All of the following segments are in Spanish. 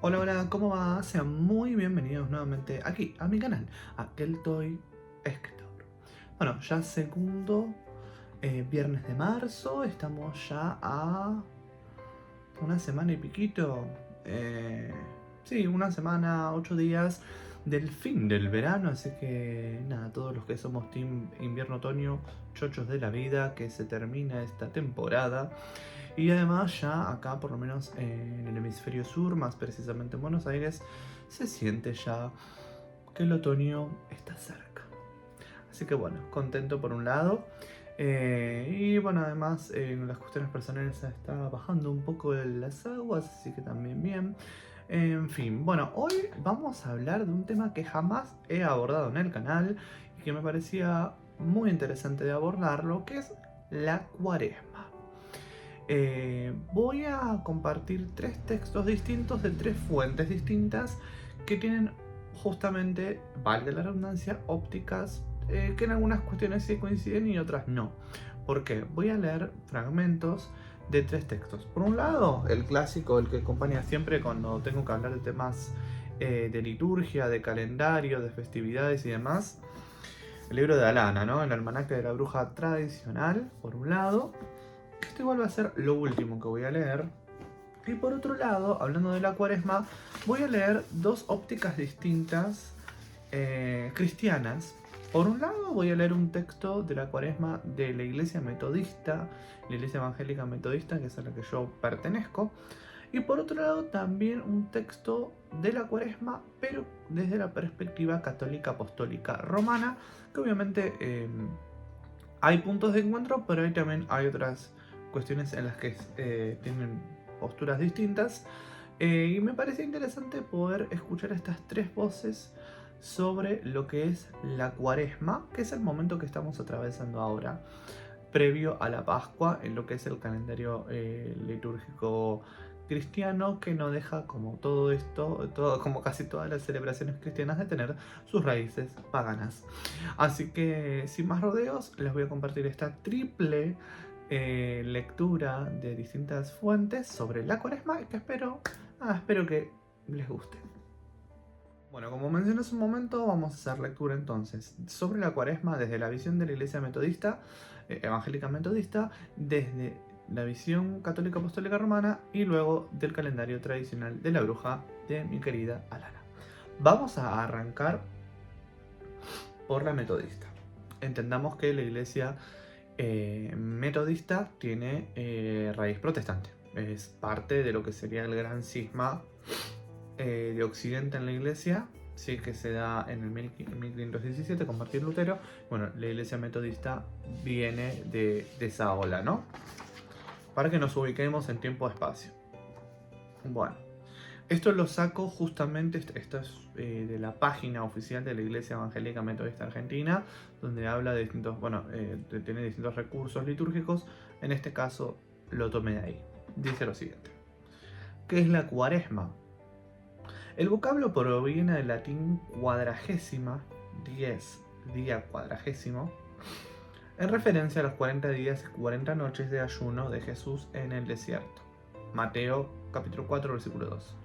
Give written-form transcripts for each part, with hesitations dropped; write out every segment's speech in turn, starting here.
Hola, hola, ¿cómo va? Sean muy bienvenidos nuevamente aquí a mi canal, Aqueltoy Escritor. Bueno, ya segundo viernes de marzo, estamos ya a una semana y piquito. eh, sí, una semana, 8 días del fin del verano, así que nada, todos los que somos team invierno-otoño, chochos de la vida, que se termina esta temporada. Y además ya acá, por lo menos en el hemisferio sur, más precisamente en Buenos Aires, se siente ya que el otoño está cerca. Así que bueno, contento por un lado. Y bueno, además en las cuestiones personales está bajando un poco las aguas, así que también bien. En fin, bueno, hoy vamos a hablar de un tema que jamás he abordado en el canal y que me parecía muy interesante de abordarlo, que es la cuaresma. Voy a compartir tres textos distintos de tres fuentes distintas que tienen justamente, valga la redundancia, ópticas que en algunas cuestiones sí coinciden y otras no. ¿Por qué? Voy a leer fragmentos de tres textos. Por un lado, el clásico, el que acompaña siempre cuando tengo que hablar de temas de liturgia, de calendario, de festividades y demás. El libro de Alana, ¿no? El almanaque de la bruja tradicional, por un lado. Esto igual va a ser lo último que voy a leer. Y por otro lado, hablando de la cuaresma, voy a leer dos ópticas distintas cristianas. Por un lado, voy a leer un texto de la cuaresma de la iglesia metodista, la iglesia evangélica metodista, que es a la que yo pertenezco. Y por otro lado, también un texto de la cuaresma, pero desde la perspectiva católica apostólica romana, que obviamente hay puntos de encuentro, pero también hay otras cuestiones en las que tienen posturas distintas. Y me parece interesante poder escuchar estas tres voces sobre lo que es la cuaresma, que es el momento que estamos atravesando ahora, previo a la Pascua, en lo que es el calendario litúrgico cristiano, que no deja, como todo esto, como casi todas las celebraciones cristianas, de tener sus raíces paganas. Así que sin más rodeos, les voy a compartir esta triple lectura de distintas fuentes sobre la cuaresma, que espero que les guste. Bueno, como mencioné hace un momento, vamos a hacer lectura entonces sobre la cuaresma desde la visión de la iglesia metodista, evangélica metodista, desde la visión católica apostólica romana y luego del calendario tradicional de la bruja de mi querida Alana. Vamos a arrancar por la metodista. Entendamos que la iglesia metodista tiene raíz protestante. Es parte de lo que sería el gran cisma de Occidente en la iglesia, sí, que se da en el 1517 con Martín Lutero. Bueno, la iglesia metodista viene de esa ola, ¿no? Para que nos ubiquemos en tiempo-espacio. Bueno, esto lo saco justamente, esto es de la página oficial de la Iglesia Evangélica Metodista Argentina, donde habla de distintos, tiene distintos recursos litúrgicos. En este caso lo tomé de ahí. Dice lo siguiente: ¿qué es la cuaresma? El vocablo proviene del latín cuadragésima, 10, día cuadragésimo, en referencia a los 40 días y 40 noches de ayuno de Jesús en el desierto. Mateo capítulo 4, versículo 2.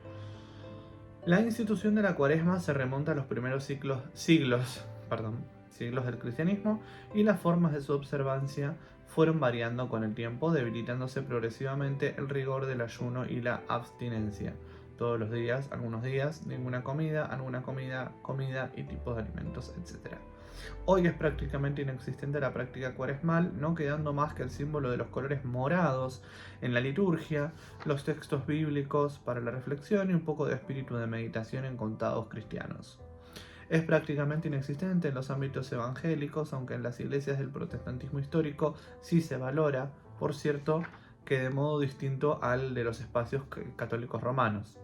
La institución de la cuaresma se remonta a los primeros siglos del cristianismo, y las formas de su observancia fueron variando con el tiempo, debilitándose progresivamente el rigor del ayuno y la abstinencia. Todos los días, algunos días, ninguna comida, alguna comida, comida y tipos de alimentos, etc. Hoy es prácticamente inexistente la práctica cuaresmal, no quedando más que el símbolo de los colores morados en la liturgia, los textos bíblicos para la reflexión y un poco de espíritu de meditación en contados cristianos. Es prácticamente inexistente en los ámbitos evangélicos, aunque en las iglesias del protestantismo histórico sí se valora, por cierto, que de modo distinto al de los espacios católicos romanos.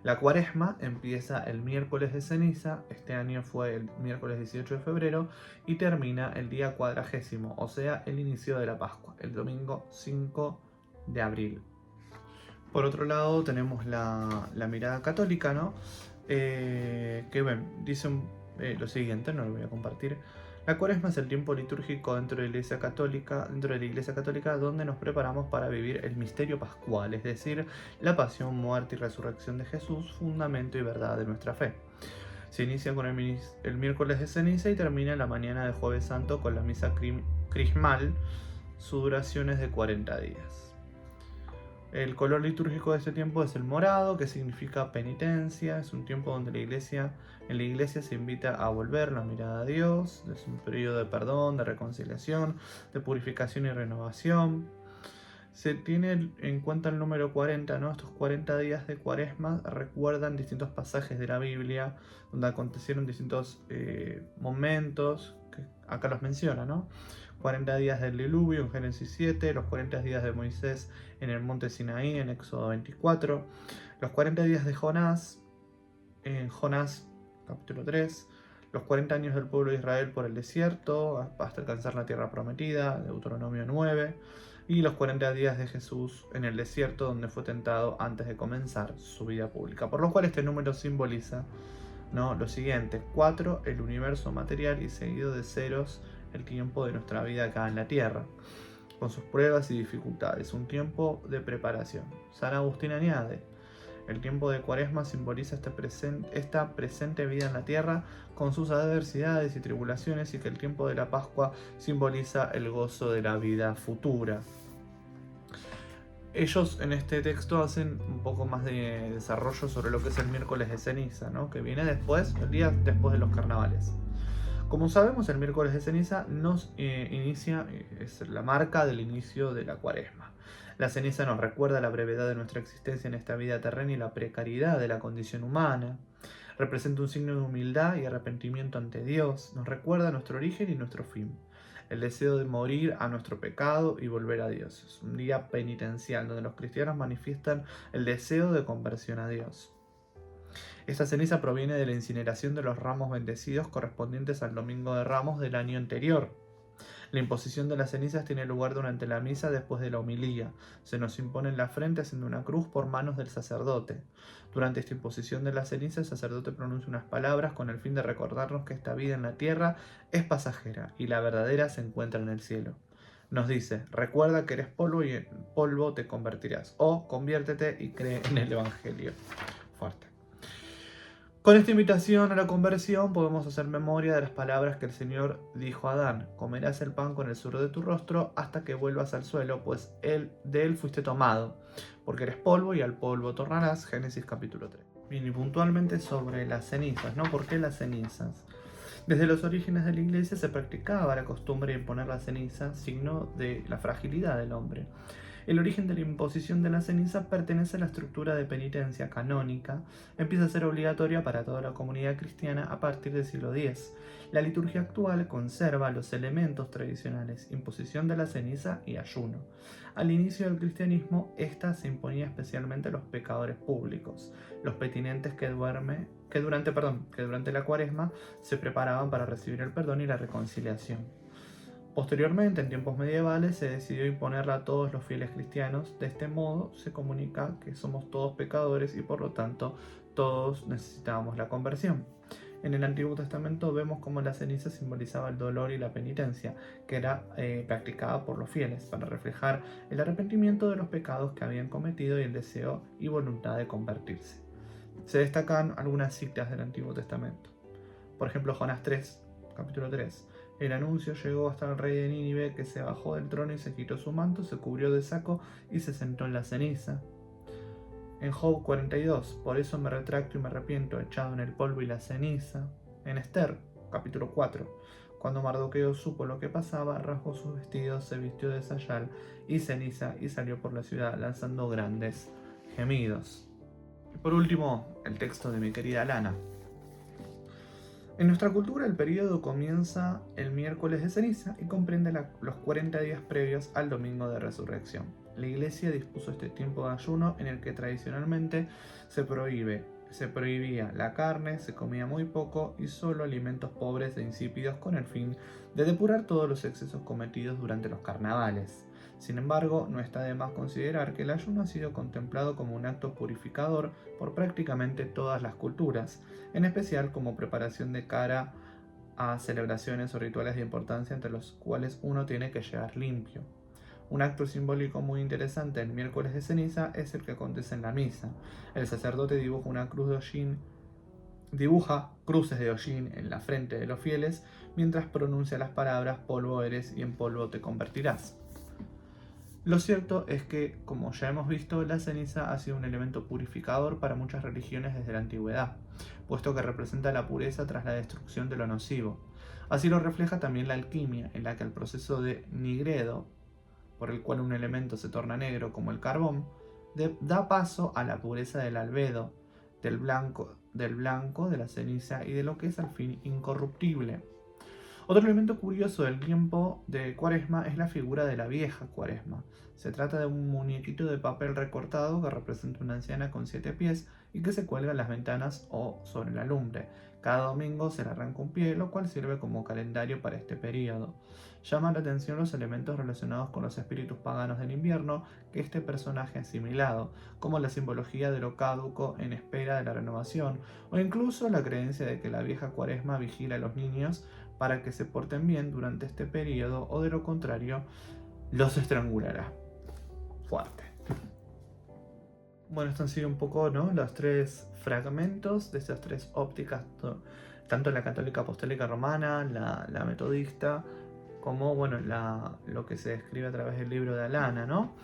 La cuaresma empieza el miércoles de ceniza, este año fue el miércoles 18 de febrero, y termina el día cuadragésimo, o sea, el inicio de la Pascua, el domingo 5 de abril. Por otro lado, tenemos la mirada católica, ¿no? Que bueno, dice lo siguiente, no lo voy a compartir. La Cuaresma es el tiempo litúrgico dentro de la Iglesia Católica, donde nos preparamos para vivir el misterio pascual, es decir, la pasión, muerte y resurrección de Jesús, fundamento y verdad de nuestra fe. Se inicia con el miércoles de ceniza y termina la mañana de Jueves Santo con la misa crismal. Su duración es de 40 días. El color litúrgico de este tiempo es el morado, que significa penitencia. Es un tiempo donde en la iglesia se invita a volver la mirada a Dios. Es un periodo de perdón, de reconciliación, de purificación y renovación. Se tiene en cuenta el número 40, ¿no? Estos 40 días de Cuaresma recuerdan distintos pasajes de la Biblia donde acontecieron distintos momentos, que acá los menciona, ¿no? 40 días del diluvio en Génesis 7, los 40 días de Moisés en el monte Sinaí en Éxodo 24, los 40 días de Jonás en Jonás capítulo 3, los 40 años del pueblo de Israel por el desierto hasta alcanzar la tierra prometida, Deuteronomio 9, y los 40 días de Jesús en el desierto donde fue tentado antes de comenzar su vida pública, por lo cual este número simboliza, ¿no?, lo siguiente: 4, el universo material, y seguido de ceros, el tiempo de nuestra vida acá en la tierra, con sus pruebas y dificultades, un tiempo de preparación. San Agustín añade: el tiempo de Cuaresma simboliza esta presente vida en la tierra con sus adversidades y tribulaciones, y que el tiempo de la Pascua simboliza el gozo de la vida futura. Ellos en este texto hacen un poco más de desarrollo sobre lo que es el miércoles de ceniza, ¿no?, que viene después, el día después de los carnavales. Como sabemos, el miércoles de ceniza nos inicia, es la marca del inicio de la Cuaresma. La ceniza nos recuerda la brevedad de nuestra existencia en esta vida terrena y la precariedad de la condición humana. Representa un signo de humildad y arrepentimiento ante Dios. Nos recuerda nuestro origen y nuestro fin. El deseo de morir a nuestro pecado y volver a Dios. Es un día penitencial donde los cristianos manifiestan el deseo de conversión a Dios. Esta ceniza proviene de la incineración de los ramos bendecidos correspondientes al Domingo de Ramos del año anterior. La imposición de las cenizas tiene lugar durante la misa después de la homilía. Se nos impone en la frente haciendo una cruz por manos del sacerdote. Durante esta imposición de las cenizas, el sacerdote pronuncia unas palabras con el fin de recordarnos que esta vida en la tierra es pasajera y la verdadera se encuentra en el cielo. Nos dice: recuerda que eres polvo y en polvo te convertirás. O conviértete y cree en el Evangelio. Fuerte. Con esta invitación a la conversión podemos hacer memoria de las palabras que el Señor dijo a Adán: comerás el pan con el sudor de tu rostro hasta que vuelvas al suelo, pues de él fuiste tomado, porque eres polvo y al polvo tornarás. Génesis capítulo 3. Bien, y puntualmente sobre las cenizas, ¿no? ¿Por qué las cenizas? Desde los orígenes de la iglesia se practicaba la costumbre de imponer la ceniza, signo de la fragilidad del hombre. El origen de la imposición de la ceniza pertenece a la estructura de penitencia canónica. Empieza a ser obligatoria para toda la comunidad cristiana a partir del siglo X. La liturgia actual conserva los elementos tradicionales: imposición de la ceniza y ayuno. Al inicio del cristianismo, esta se imponía especialmente a los pecadores públicos, los penitentes que durante la Cuaresma se preparaban para recibir el perdón y la reconciliación. Posteriormente, en tiempos medievales, se decidió imponerla a todos los fieles cristianos. De este modo, se comunica que somos todos pecadores y por lo tanto todos necesitábamos la conversión. En el Antiguo Testamento vemos cómo la ceniza simbolizaba el dolor y la penitencia, que era practicada por los fieles, para reflejar el arrepentimiento de los pecados que habían cometido y el deseo y voluntad de convertirse. Se destacan algunas citas del Antiguo Testamento. Por ejemplo, Jonás 3, capítulo 3. El anuncio llegó hasta el rey de Nínive, que se bajó del trono y se quitó su manto, se cubrió de saco y se sentó en la ceniza. En Job 42, por eso me retracto y me arrepiento, echado en el polvo y la ceniza. En Esther, capítulo 4, cuando Mardoqueo supo lo que pasaba, rasgó sus vestidos, se vistió de sayal y ceniza y salió por la ciudad lanzando grandes gemidos. Y por último, el texto de mi querida Lana. En nuestra cultura, el periodo comienza el miércoles de ceniza y comprende los 40 días previos al domingo de resurrección. La iglesia dispuso este tiempo de ayuno en el que tradicionalmente se prohibía la carne, se comía muy poco y solo alimentos pobres e insípidos, con el fin de depurar todos los excesos cometidos durante los carnavales. Sin embargo, no está de más considerar que el ayuno ha sido contemplado como un acto purificador por prácticamente todas las culturas, en especial como preparación de cara a celebraciones o rituales de importancia entre los cuales uno tiene que llegar limpio. Un acto simbólico muy interesante el miércoles de ceniza es el que acontece en la misa. El sacerdote dibuja cruces de hollín en la frente de los fieles mientras pronuncia las palabras polvo eres y en polvo te convertirás. Lo cierto es que, como ya hemos visto, la ceniza ha sido un elemento purificador para muchas religiones desde la antigüedad, puesto que representa la pureza tras la destrucción de lo nocivo. Así lo refleja también la alquimia, en la que el proceso de nigredo, por el cual un elemento se torna negro como el carbón, da paso a la pureza del albedo, del blanco, de la ceniza y de lo que es al fin incorruptible. Otro elemento curioso del tiempo de Cuaresma es la figura de la vieja Cuaresma. Se trata de un muñequito de papel recortado que representa una anciana con 7 pies y que se cuelga en las ventanas o sobre la lumbre. Cada domingo se le arranca un pie, lo cual sirve como calendario para este periodo. Llama la atención los elementos relacionados con los espíritus paganos del invierno que este personaje ha asimilado, como la simbología de lo caduco en espera de la renovación, o incluso la creencia de que la vieja Cuaresma vigila a los niños para que se porten bien durante este periodo o de lo contrario los estrangulará. Fuerte. Bueno, esto han sido un poco, ¿no?, los 3 fragmentos de estas 3 ópticas, tanto la católica apostólica romana, la metodista, como bueno, lo que se describe a través del libro de Alana, ¿no?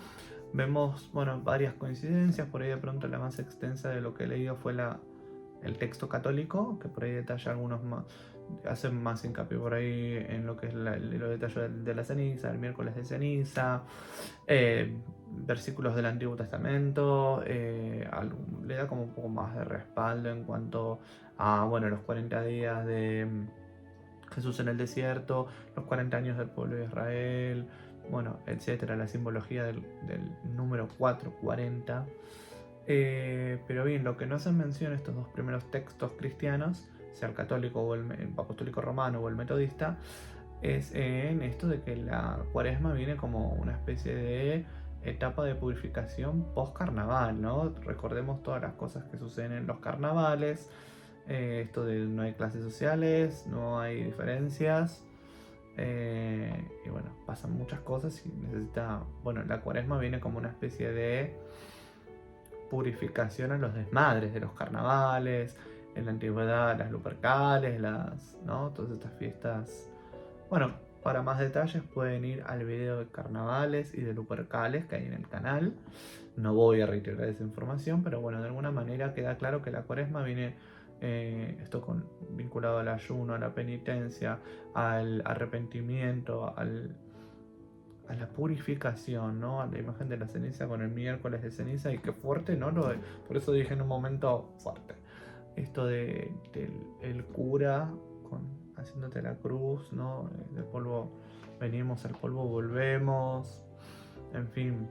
Vemos, bueno, varias coincidencias. Por ahí de pronto la más extensa de lo que he leído fue el texto católico, que por ahí detalla algunos más, hace más hincapié por ahí en lo que es los detalles de la ceniza, el miércoles de ceniza, versículos del Antiguo Testamento, le da como un poco más de respaldo en cuanto a, bueno, los 40 días de Jesús en el desierto, los 40 años del pueblo de Israel, bueno, etcétera, la simbología del número 440. Pero bien, lo que no se menciona estos 2 primeros textos cristianos, sea el católico o el apostólico romano o el metodista, es en esto de que la Cuaresma viene como una especie de etapa de purificación post-carnaval, ¿no? Recordemos todas las cosas que suceden en los carnavales, esto de no hay clases sociales, no hay diferencias, y bueno, pasan muchas cosas y necesita, bueno, la Cuaresma viene como una especie de purificación a los desmadres de los carnavales, en la antigüedad las Lupercales, ¿no?, todas estas fiestas. Bueno, para más detalles pueden ir al video de carnavales y de Lupercales que hay en el canal. No voy a reiterar esa información, pero bueno, de alguna manera queda claro que la Cuaresma viene vinculado al ayuno, a la penitencia, al arrepentimiento, a la purificación, ¿no? A la imagen de la ceniza con el miércoles de ceniza. Y qué fuerte, ¿no? Por eso dije en un momento fuerte. Esto del cura haciéndote la cruz, ¿no? Del polvo venimos, al polvo volvemos. En fin,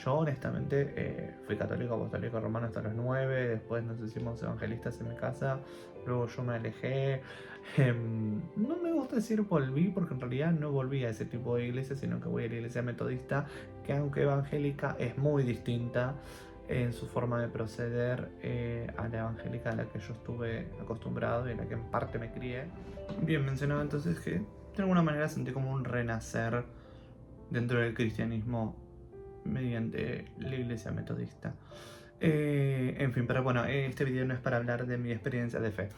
yo honestamente fui católico apostólico romano hasta los 9, después nos hicimos evangelistas en mi casa, luego yo me alejé. No me gusta decir volví porque en realidad no volví a ese tipo de iglesia, sino que voy a la iglesia metodista, que aunque evangélica es muy distinta en su forma de proceder a la evangélica a la que yo estuve acostumbrado y a la que en parte me crié. Bien, mencionaba entonces que de alguna manera sentí como un renacer dentro del cristianismo mediante la iglesia metodista. En fin, pero bueno, este video no es para hablar de mi experiencia de fe,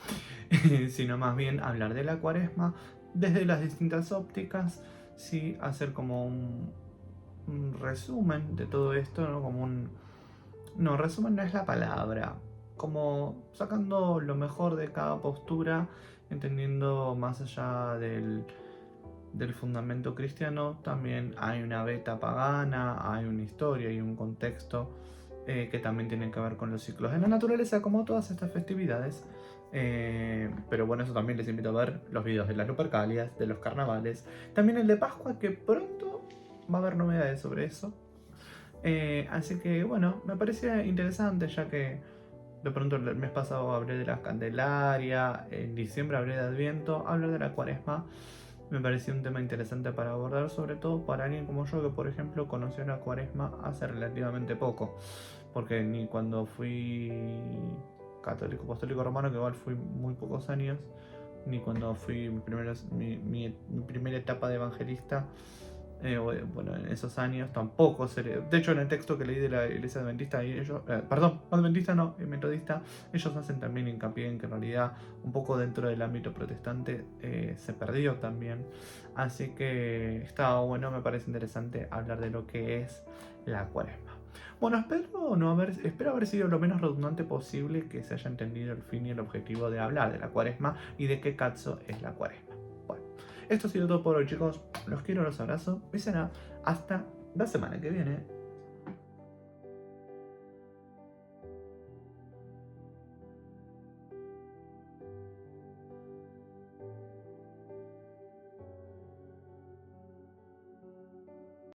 sino más bien hablar de la Cuaresma desde las distintas ópticas, sí, hacer como un resumen de todo esto, ¿no? No, resumen no es la palabra, como sacando lo mejor de cada postura, entendiendo más allá del fundamento cristiano, también hay una beta pagana, hay una historia y un contexto que también tienen que ver con los ciclos de la naturaleza, como todas estas festividades. Pero bueno, eso también les invito a ver los videos de las Lupercalias, de los carnavales, también el de Pascua, que pronto va a haber novedades sobre eso. Así que bueno, me parecía interesante, ya que de pronto el mes pasado hablé de la Candelaria, en diciembre hablé de Adviento, hablar de la Cuaresma me pareció un tema interesante para abordar, sobre todo para alguien como yo, que por ejemplo conoció la Cuaresma hace relativamente poco, porque ni cuando fui católico apostólico romano, que igual fui muy pocos años, ni cuando fui mi primera etapa de evangelista. Bueno, en esos años tampoco de hecho, en el texto que leí de la iglesia adventista, ellos, perdón, adventista no, metodista, ellos hacen también hincapié en que en realidad un poco dentro del ámbito protestante se perdió también. Así que estaba bueno, me parece interesante hablar de lo que es la Cuaresma. Bueno, espero haber sido lo menos redundante posible, que se haya entendido el fin y el objetivo de hablar de la Cuaresma y de qué cazzo es la Cuaresma. Bueno, esto ha sido todo por hoy, chicos. Los quiero, los abrazo y será hasta la semana que viene.